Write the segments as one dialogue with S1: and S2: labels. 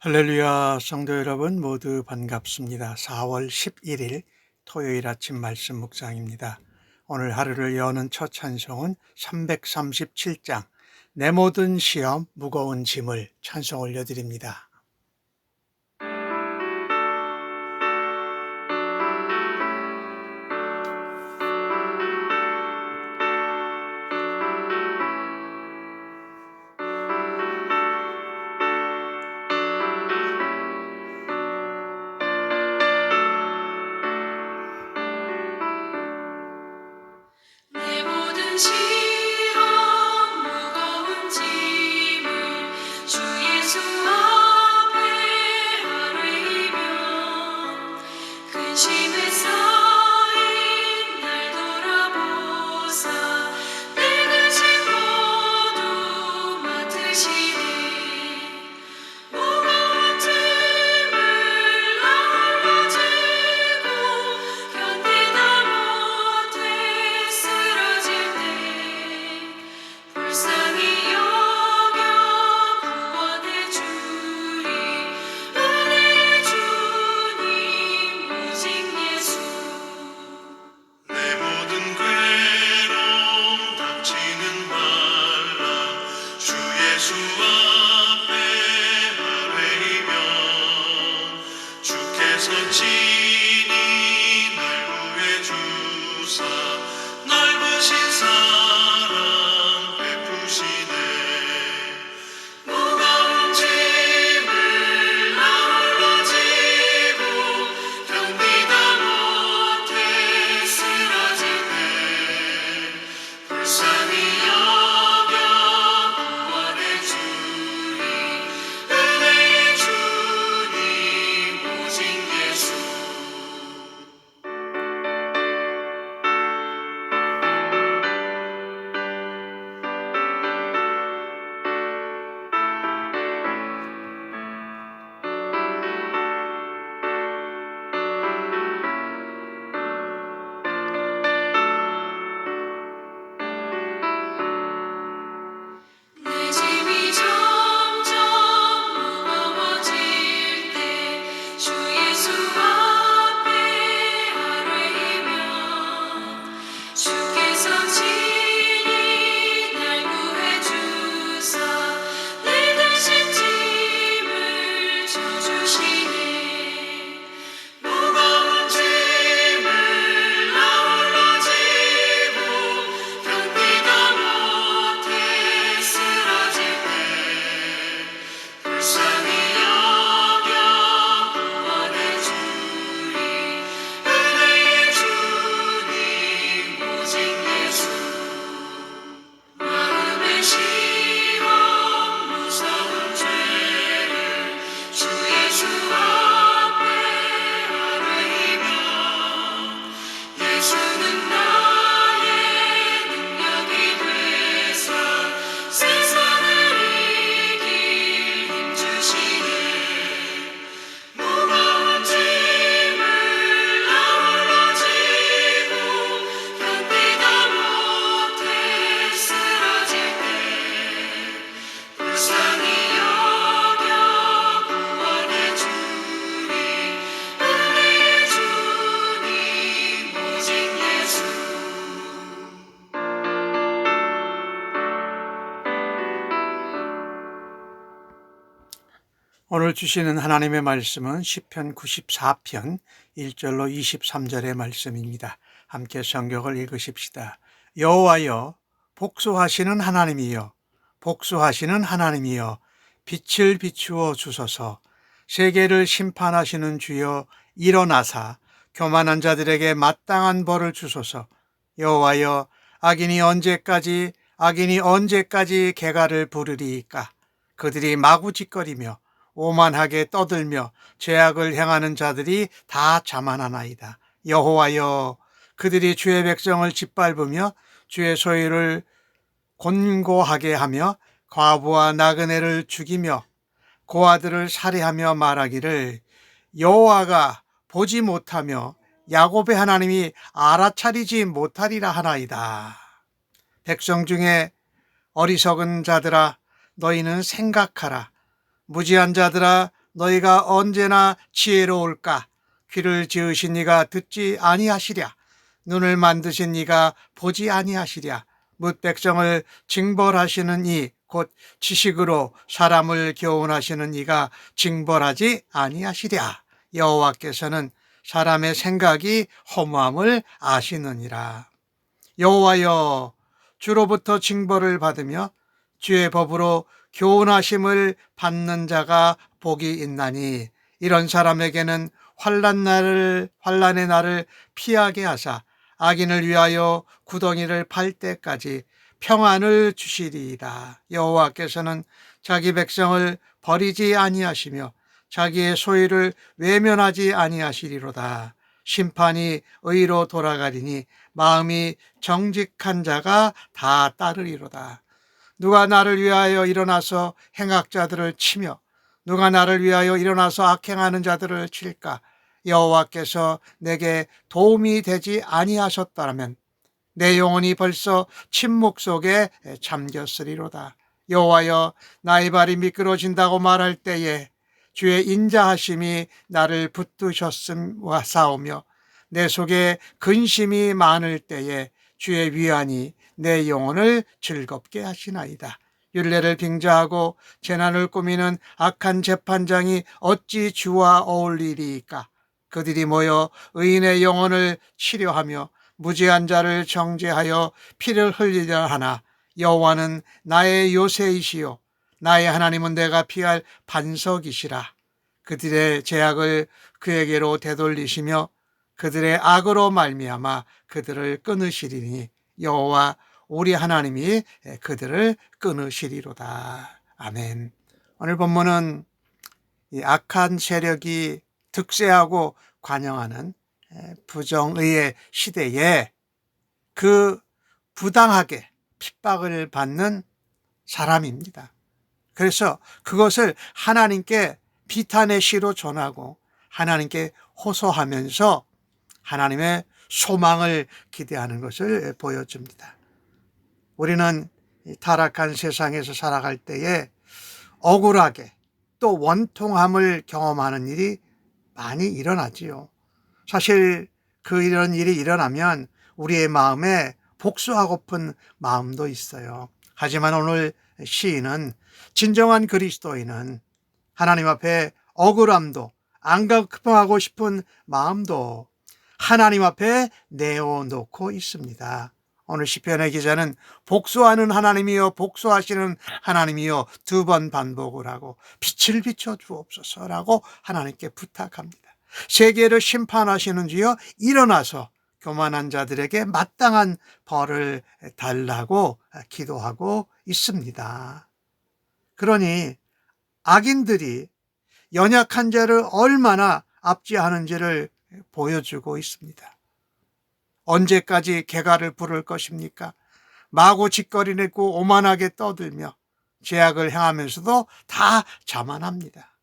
S1: 할렐루야, 성도 여러분 모두 반갑습니다. 4월 11일 토요일 아침 말씀 묵상입니다. 오늘 하루를 여는 첫 찬송은 337장 내 모든 시험 무거운 짐을 찬송 올려드립니다.
S2: 내 모든 시험 무거운 짐을 주 예수 앞에 아뢰이면 근심에 쌓인 날 돌아보사 내 근심 모두 맡으시네. 무거운 짐을 홀로 지고 견디다 못해 쓰러질 때 불쌍히 여겨 구원해 주리. 은혜의 주님 오직 예수. 내 모든 괴로움 닥치는 말라 주 예수 앞에 아뢰이면 주께서 친히 날 구해 주사 넓으신 사랑 베푸시네. 무거운 짐을 나 홀로 지고 견디다 못해 쓰러질 때 불쌍히 여겨 구원해 주리. 은혜의 주님 오직 예수. 내 짐이 점점 무거워질 때 주 예수 앞에 아뢰이면 주께서 친히 날 구해 주사 내 대신 짐을 져주시네. 무거운 짐을 나 홀로 지고 견디다 못해 쓰러질 때 불쌍히 여겨 구원해 주리. 은혜의 주님 오직 예수. 마음의 시험 무서운 죄를 주 예수 앞에 아뢰이면 예수는 나의 능력이 되사 세상을 이길 힘 주시네. 무거운 짐을 나 홀로 지고 견디다 못해 쓰러질 때 불쌍히 여겨 구원해 주리. 은혜의 주님 오직 예수.
S1: 오늘 주시는 하나님의 말씀은 시편 94편 1절로 23절의 말씀입니다. 함께 성경을 읽으십시다. 여호와여, 복수하시는 하나님이여, 복수하시는 하나님이여, 빛을 비추어 주소서. 세계를 심판하시는 주여, 일어나사 교만한 자들에게 마땅한 벌을 주소서. 여호와여, 악인이 언제까지 개가를 부르리이까? 그들이 마구짓거리며 오만하게 떠들며 죄악을 행하는 자들이 다 자만하나이다. 여호와여, 그들이 주의 백성을 짓밟으며 주의 소유를 곤고하게 하며 과부와 나그네를 죽이며 고아들을 살해하며 말하기를 여호와가 보지 못하며 야곱의 하나님이 알아차리지 못하리라 하나이다. 백성 중에 어리석은 자들아, 너희는 생각하라. 무지한 자들아, 너희가 언제나 지혜로울까? 귀를 지으신 이가 듣지 아니하시랴? 눈을 만드신 이가 보지 아니하시랴? 뭇 백성을 징벌하시는 이 곧 지식으로 사람을 교훈하시는 이가 징벌하지 아니하시랴? 여호와께서는 사람의 생각이 허무함을 아시느니라. 여호와여, 주로부터 징벌을 받으며 주의 법으로 교훈하심을 받는 자가 복이 있나니 이런 사람에게는 환난의 날을 피하게 하사 악인을 위하여 구덩이를 팔 때까지 평안을 주시리이다. 여호와께서는 자기 백성을 버리지 아니하시며 자기의 소유를 외면하지 아니하시리로다. 심판이 의로 돌아가리니 마음이 정직한 자가 다 따르리로다. 누가 나를 위하여 일어나서 행악자들을 치며 누가 나를 위하여 일어나서 악행하는 자들을 칠까? 여호와께서 내게 도움이 되지 아니하셨다면 내 영혼이 벌써 침묵 속에 잠겼으리로다. 여호와여, 나의 발이 미끄러진다고 말할 때에 주의 인자하심이 나를 붙드셨음과 싸우며 내 속에 근심이 많을 때에 주의 위안이 내 영혼을 즐겁게 하시나이다. 율례를 빙자하고 재난을 꾸미는 악한 재판장이 어찌 주와 어울리리이까? 그들이 모여 의인의 영혼을 치료하며 무죄한 자를 정죄하여 피를 흘리려 하나 여호와는 나의 요새이시요 나의 하나님은 내가 피할 반석이시라. 그들의 죄악을 그에게로 되돌리시며 그들의 악으로 말미암아 그들을 끊으시리니 여호와 우리 하나님이 그들을 끊으시리로다. 아멘. 오늘 본문은 이 악한 세력이 득세하고 관영하는 부정의의 시대에 그 부당하게 핍박을 받는 사람입니다. 그래서 그것을 하나님께 비탄의 시로 전하고 하나님께 호소하면서 하나님의 소망을 기대하는 것을 보여줍니다. 우리는 타락한 세상에서 살아갈 때에 억울하게 또 원통함을 경험하는 일이 많이 일어나지요. 사실 이런 일이 일어나면 우리의 마음에 복수하고픈 마음도 있어요. 하지만 오늘 시인은 진정한 그리스도인은 하나님 앞에 억울함도 안갚하고 싶은 마음도 하나님 앞에 내어놓고 있습니다. 오늘 시편의 기자는 복수하는 하나님이여 복수하시는 하나님이여 두 번 반복을 하고 빛을 비춰 주옵소서라고 하나님께 부탁합니다. 세계를 심판하시는 주여 일어나서 교만한 자들에게 마땅한 벌을 달라고 기도하고 있습니다. 그러니 악인들이 연약한 자를 얼마나 압제하는지를 보여주고 있습니다. 언제까지 개가를 부를 것입니까? 마구 짓거리내고 오만하게 떠들며 죄악을 행하면서도 다 자만합니다.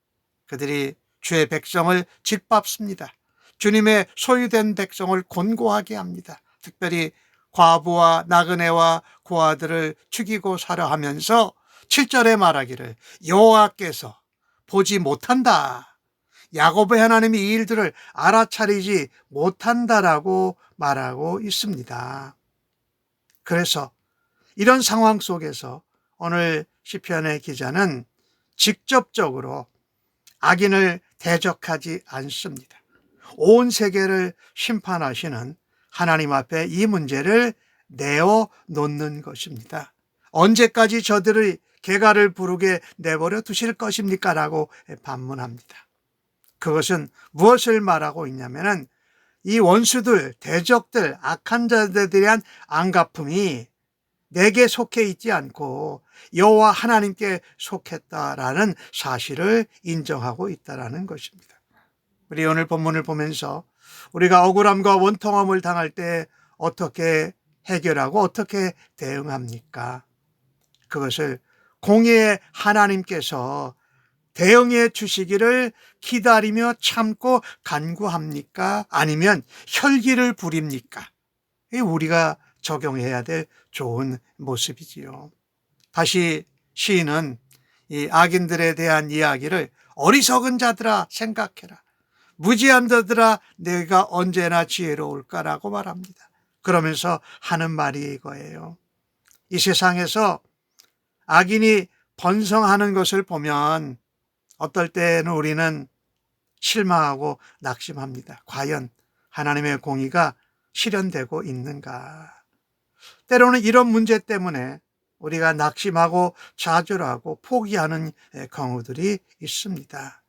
S1: 그들이 주의 백성을 짓밟습니다. 주님의 소유된 백성을 곤고하게 합니다. 특별히 과부와 나그네와 고아들을 죽이고 살아 하면서 7절에 말하기를 여호와께서 보지 못한다. 야곱의 하나님이 이 일들을 알아차리지 못한다라고 말하고 있습니다. 그래서 이런 상황 속에서 오늘 시편의 기자는 직접적으로 악인을 대적하지 않습니다. 온 세계를 심판하시는 하나님 앞에 이 문제를 내어놓는 것입니다. 언제까지 저들의 개가를 부르게 내버려 두실 것입니까? 라고 반문합니다. 그것은 무엇을 말하고 있냐면은 이 원수들, 대적들, 악한 자들에 대한 안갚음이 내게 속해 있지 않고 여호와 하나님께 속했다라는 사실을 인정하고 있다라는 것입니다. 우리 오늘 본문을 보면서 우리가 억울함과 원통함을 당할 때 어떻게 해결하고 어떻게 대응합니까? 그것을 공의의 하나님께서 대응해 주시기를 기다리며 참고 간구합니까? 아니면 혈기를 부립니까? 이게 우리가 적용해야 될 좋은 모습이지요. 다시 시인은 이 악인들에 대한 이야기를 어리석은 자들아 생각해라. 무지한 자들아 내가 언제나 지혜로울까라고 말합니다. 그러면서 하는 말이 이거예요. 이 세상에서 악인이 번성하는 것을 보면 어떨 때는 우리는 실망하고 낙심합니다. 과연 하나님의 공의가 실현되고 있는가? 때로는 이런 문제 때문에 우리가 낙심하고 좌절하고 포기하는 경우들이 있습니다.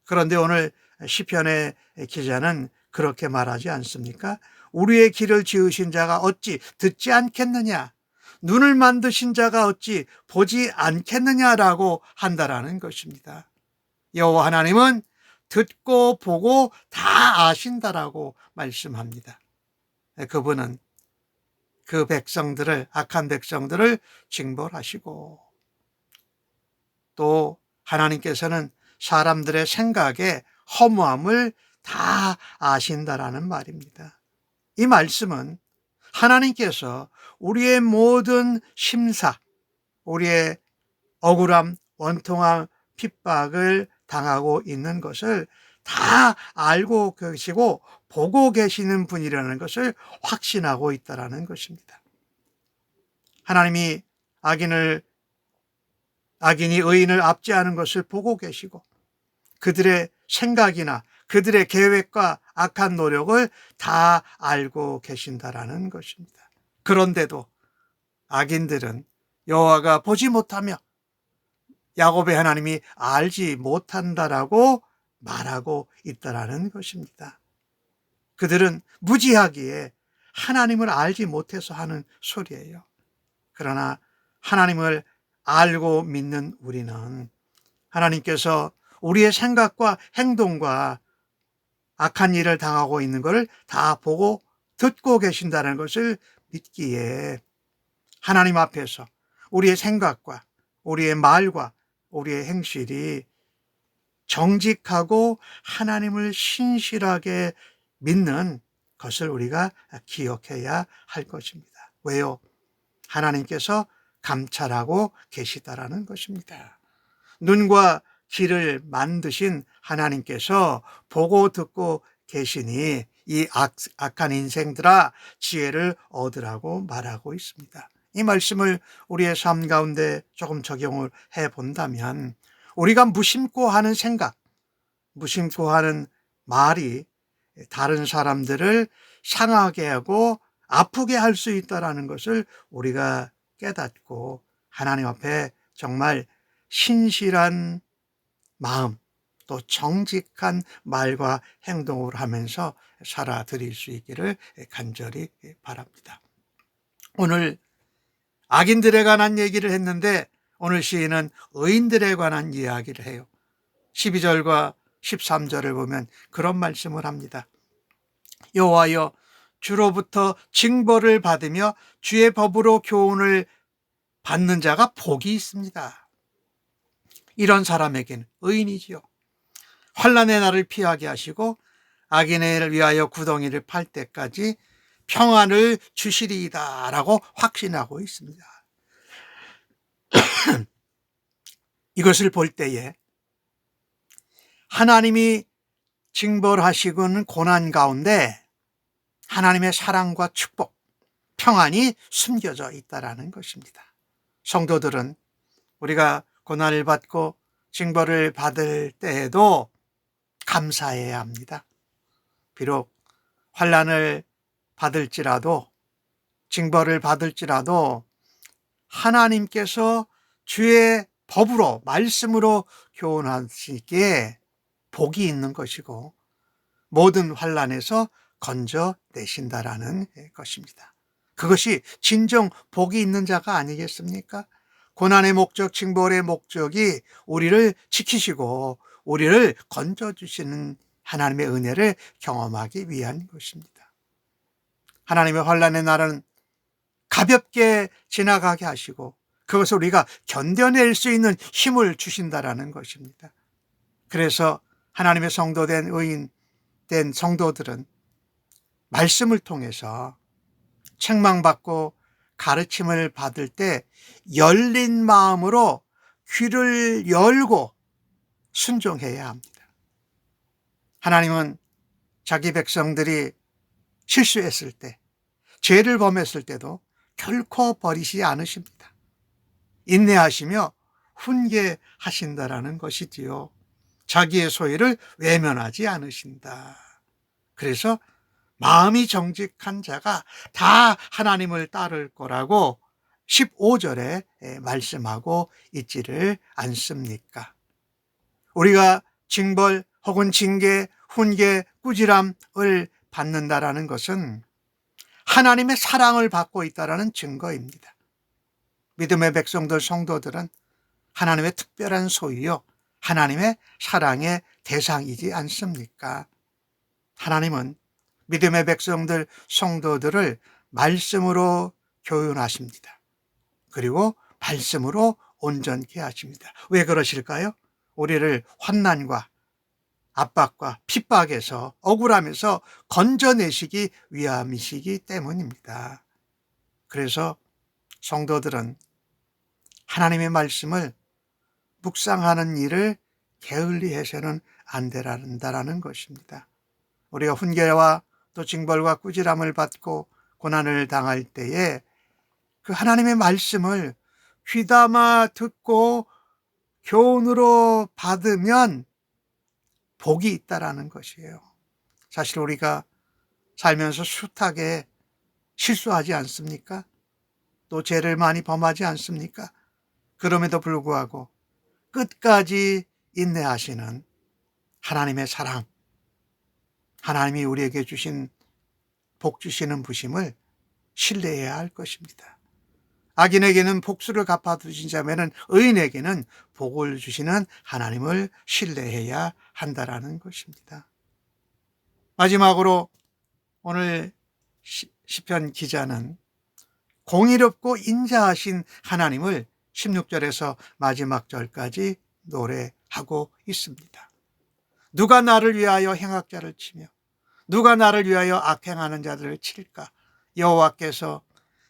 S1: 그런데 오늘 시편의 기자는 그렇게 말하지 않습니까? 우리의 길을 지으신 자가 어찌 듣지 않겠느냐? 눈을 만드신 자가 어찌 보지 않겠느냐라고 한다라는 것입니다. 여호와 하나님은 듣고 보고 다 아신다라고 말씀합니다. 그분은 그 백성들을, 악한 백성들을 징벌하시고 또 하나님께서는 사람들의 생각에 허무함을 다 아신다라는 말입니다. 이 말씀은 하나님께서 우리의 모든 심사, 우리의 억울함, 원통함, 핍박을 당하고 있는 것을 다 알고 계시고 보고 계시는 분이라는 것을 확신하고 있다는 것입니다. 하나님이 악인이 의인을 압제하는 것을 보고 계시고 그들의 생각이나 그들의 계획과 악한 노력을 다 알고 계신다라는 것입니다. 그런데도 악인들은 여호와가 보지 못하며 야곱의 하나님이 알지 못한다라고 말하고 있다라는 것입니다. 그들은 무지하기에 하나님을 알지 못해서 하는 소리예요. 그러나 하나님을 알고 믿는 우리는 하나님께서 우리의 생각과 행동과 악한 일을 당하고 있는 것을 다 보고 듣고 계신다는 것을 믿기에 하나님 앞에서 우리의 생각과 우리의 말과 우리의 행실이 정직하고 하나님을 신실하게 믿는 것을 우리가 기억해야 할 것입니다. 왜요? 하나님께서 감찰하고 계시다라는 것입니다. 눈과 귀를 만드신 하나님께서 보고 듣고 계시니 이 악한 인생들아 지혜를 얻으라고 말하고 있습니다. 이 말씀을 우리의 삶 가운데 조금 적용을 해본다면 우리가 무심코 하는 생각, 무심코 하는 말이 다른 사람들을 상하게 하고 아프게 할 수 있다는 것을 우리가 깨닫고 하나님 앞에 정말 신실한 마음 또 정직한 말과 행동을 하면서 살아드릴 수 있기를 간절히 바랍니다. 오늘 악인들에 관한 얘기를 했는데 오늘 시인은 의인들에 관한 이야기를 해요. 12절과 13절을 보면 그런 말씀을 합니다. 여호와여 주로부터 징벌을 받으며 주의 법으로 교훈을 받는 자가 복이 있습니다. 이런 사람에게는 의인이지요. 환난의 날을 피하게 하시고 악인을 위하여 구덩이를 팔 때까지 평안을 주시리이다 라고 확신하고 있습니다. 이것을 볼 때에 하나님이 징벌하시고는 고난 가운데 하나님의 사랑과 축복, 평안이 숨겨져 있다는 것입니다. 성도들은 우리가 고난을 받고 징벌을 받을 때에도 감사해야 합니다. 비록 환난을 받을지라도 징벌을 받을지라도 하나님께서 주의 법으로 말씀으로 교훈하시기에 복이 있는 것이고 모든 환난에서 건져내신다라는 것입니다. 그것이 진정 복이 있는 자가 아니겠습니까? 고난의 목적, 징벌의 목적이 우리를 지키시고 우리를 건져주시는 하나님의 은혜를 경험하기 위한 것입니다. 하나님의 환난의 날은 가볍게 지나가게 하시고 그것을 우리가 견뎌낼 수 있는 힘을 주신다라는 것입니다. 그래서 하나님의 성도된 의인된 성도들은 말씀을 통해서 책망받고 가르침을 받을 때 열린 마음으로 귀를 열고 순종해야 합니다. 하나님은 자기 백성들이 실수했을 때, 죄를 범했을 때도 결코 버리지 않으십니다. 인내하시며 훈계하신다라는 것이지요. 자기의 소유를 외면하지 않으신다. 그래서 마음이 정직한 자가 다 하나님을 따를 거라고 15절에 말씀하고 있지를 않습니까? 우리가 징벌 혹은 징계, 훈계, 꾸지람을 받는다라는 것은 하나님의 사랑을 받고 있다라는 증거입니다. 믿음의 백성들, 성도들은 하나님의 특별한 소유요, 하나님의 사랑의 대상이지 않습니까? 하나님은 믿음의 백성들, 성도들을 말씀으로 교훈하십니다. 그리고 말씀으로 온전케 하십니다. 왜 그러실까요? 우리를 환난과 압박과 핍박에서, 억울함에서 건져내시기 위함이시기 때문입니다. 그래서 성도들은 하나님의 말씀을 묵상하는 일을 게을리해서는 안 된다라는 것입니다. 우리가 훈계와 또 징벌과 꾸지람을 받고 고난을 당할 때에 그 하나님의 말씀을 귀담아 듣고 교훈으로 받으면 복이 있다라는 것이에요. 사실 우리가 살면서 숱하게 실수하지 않습니까? 또 죄를 많이 범하지 않습니까? 그럼에도 불구하고 끝까지 인내하시는 하나님의 사랑, 하나님이 우리에게 주신 복 주시는 부심을 신뢰해야 할 것입니다. 악인에게는 복수를 갚아주시자면 의인에게는 복을 주시는 하나님을 신뢰해야 한다라는 것입니다. 마지막으로 오늘 시편 기자는 공의롭고 인자하신 하나님을 16절에서 마지막 절까지 노래하고 있습니다. 누가 나를 위하여 행악자를 치며 누가 나를 위하여 악행하는 자들을 칠까? 여호와께서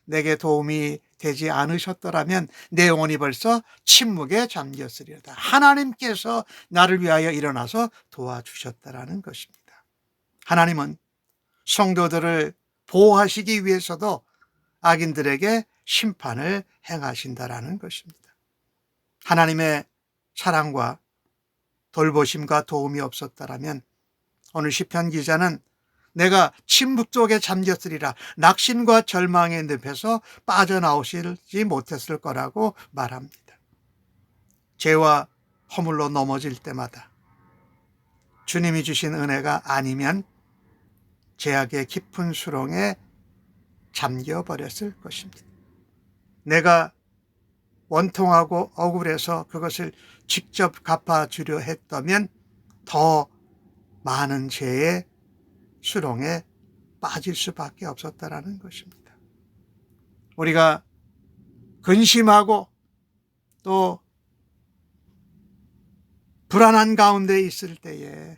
S1: 내게 도움이 되지 않으셨더라면 내 영혼이 벌써 침묵에 잠겼으리로다. 하나님께서 나를 위하여 일어나서 도와주셨다라는 것입니다. 하나님은 성도들을 보호하시기 위해서도 악인들에게 심판을 행하신다라는 것입니다. 하나님의 사랑과 돌보심과 도움이 없었다라면 오늘 시편 기자는 내가 침묵 속에 잠겼으리라, 낙심과 절망의 늪에서 빠져나오시지 못했을 거라고 말합니다. 죄와 허물로 넘어질 때마다 주님이 주신 은혜가 아니면 죄악의 깊은 수렁에 잠겨버렸을 것입니다. 내가 원통하고 억울해서 그것을 직접 갚아주려 했다면 더 많은 죄의 수렁에 빠질 수밖에 없었다라는 것입니다. 우리가 근심하고 또 불안한 가운데 있을 때에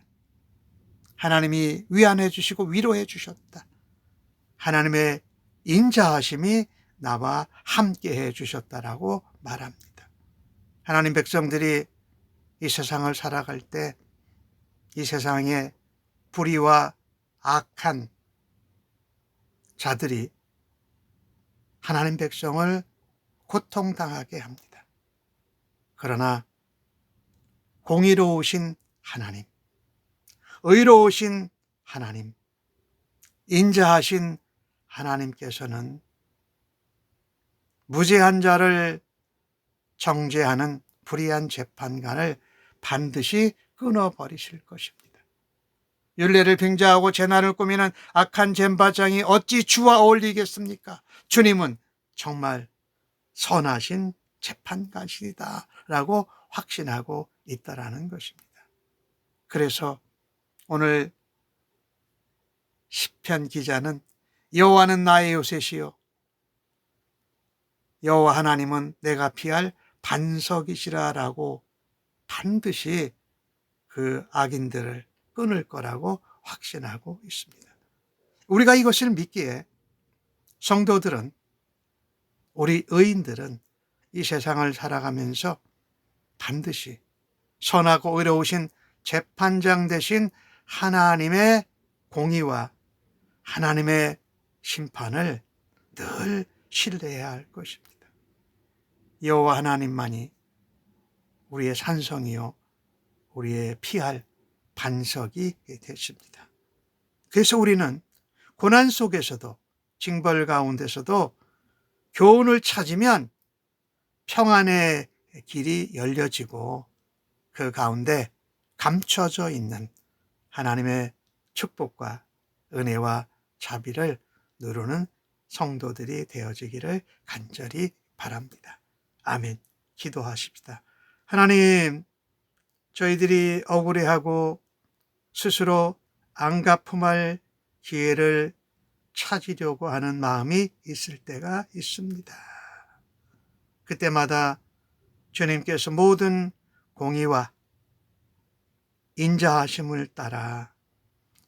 S1: 하나님이 위안해 주시고 위로해 주셨다. 하나님의 인자하심이 나와 함께해 주셨다라고 말합니다. 하나님 백성들이 이 세상을 살아갈 때 이 세상에 불의와 악한 자들이 하나님 백성을 고통당하게 합니다. 그러나 공의로우신 하나님, 의로우신 하나님, 인자하신 하나님께서는 무죄한 자를 정죄하는 불의한 재판관을 반드시 끊어버리실 것입니다. 율례를 빙자하고 재난을 꾸미는 악한 쟁바장이 어찌 주와 어울리겠습니까? 주님은 정말 선하신 재판관이다 라고 확신하고 있다라는 것입니다. 그래서 오늘 시편 기자는 여호와는 나의 요새시요 여호와 하나님은 내가 피할 반석이시라라고 반드시 그 악인들을 끊을 거라고 확신하고 있습니다. 우리가 이것을 믿기에 성도들은, 우리 의인들은 이 세상을 살아가면서 반드시 선하고 의로우신 재판장 되신 하나님의 공의와 하나님의 심판을 늘 신뢰해야 할 것입니다. 여호와 하나님만이 우리의 산성이요 우리의 피할 반석이 되십니다. 그래서 우리는 고난 속에서도 징벌 가운데서도 교훈을 찾으면 평안의 길이 열려지고 그 가운데 감춰져 있는 하나님의 축복과 은혜와 자비를 누르는 성도들이 되어지기를 간절히 바랍니다. 아멘. 기도하십시다. 하나님, 저희들이 억울해하고 스스로 안갚음할 기회를 찾으려고 하는 마음이 있을 때가 있습니다. 그때마다 주님께서 모든 공의와 인자하심을 따라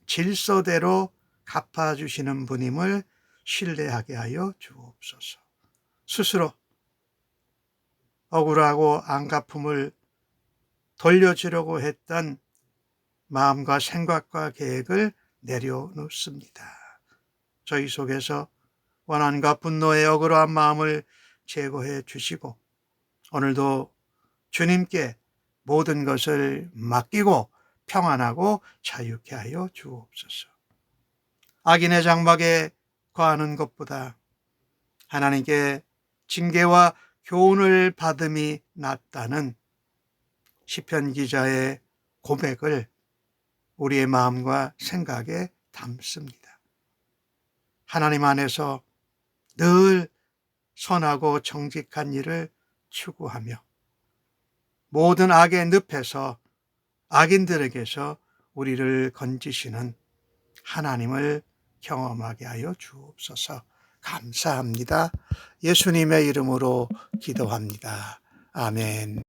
S1: 질서대로 갚아주시는 분임을 신뢰하게 하여 주옵소서. 스스로 억울하고 안갚음을 돌려주려고 했던 마음과 생각과 계획을 내려놓습니다. 저희 속에서 원한과 분노의 억울한 마음을 제거해 주시고 오늘도 주님께 모든 것을 맡기고 평안하고 자유케 하여 주옵소서. 악인의 장막에 거하는 것보다 하나님께 징계와 교훈을 받음이 낫다는 시편 기자의 고백을 우리의 마음과 생각에 담습니다. 하나님 안에서 늘 선하고 정직한 일을 추구하며 모든 악의 늪에서 악인들에게서 우리를 건지시는 하나님을 경험하게 하여 주옵소서. 감사합니다. 예수님의 이름으로 기도합니다. 아멘.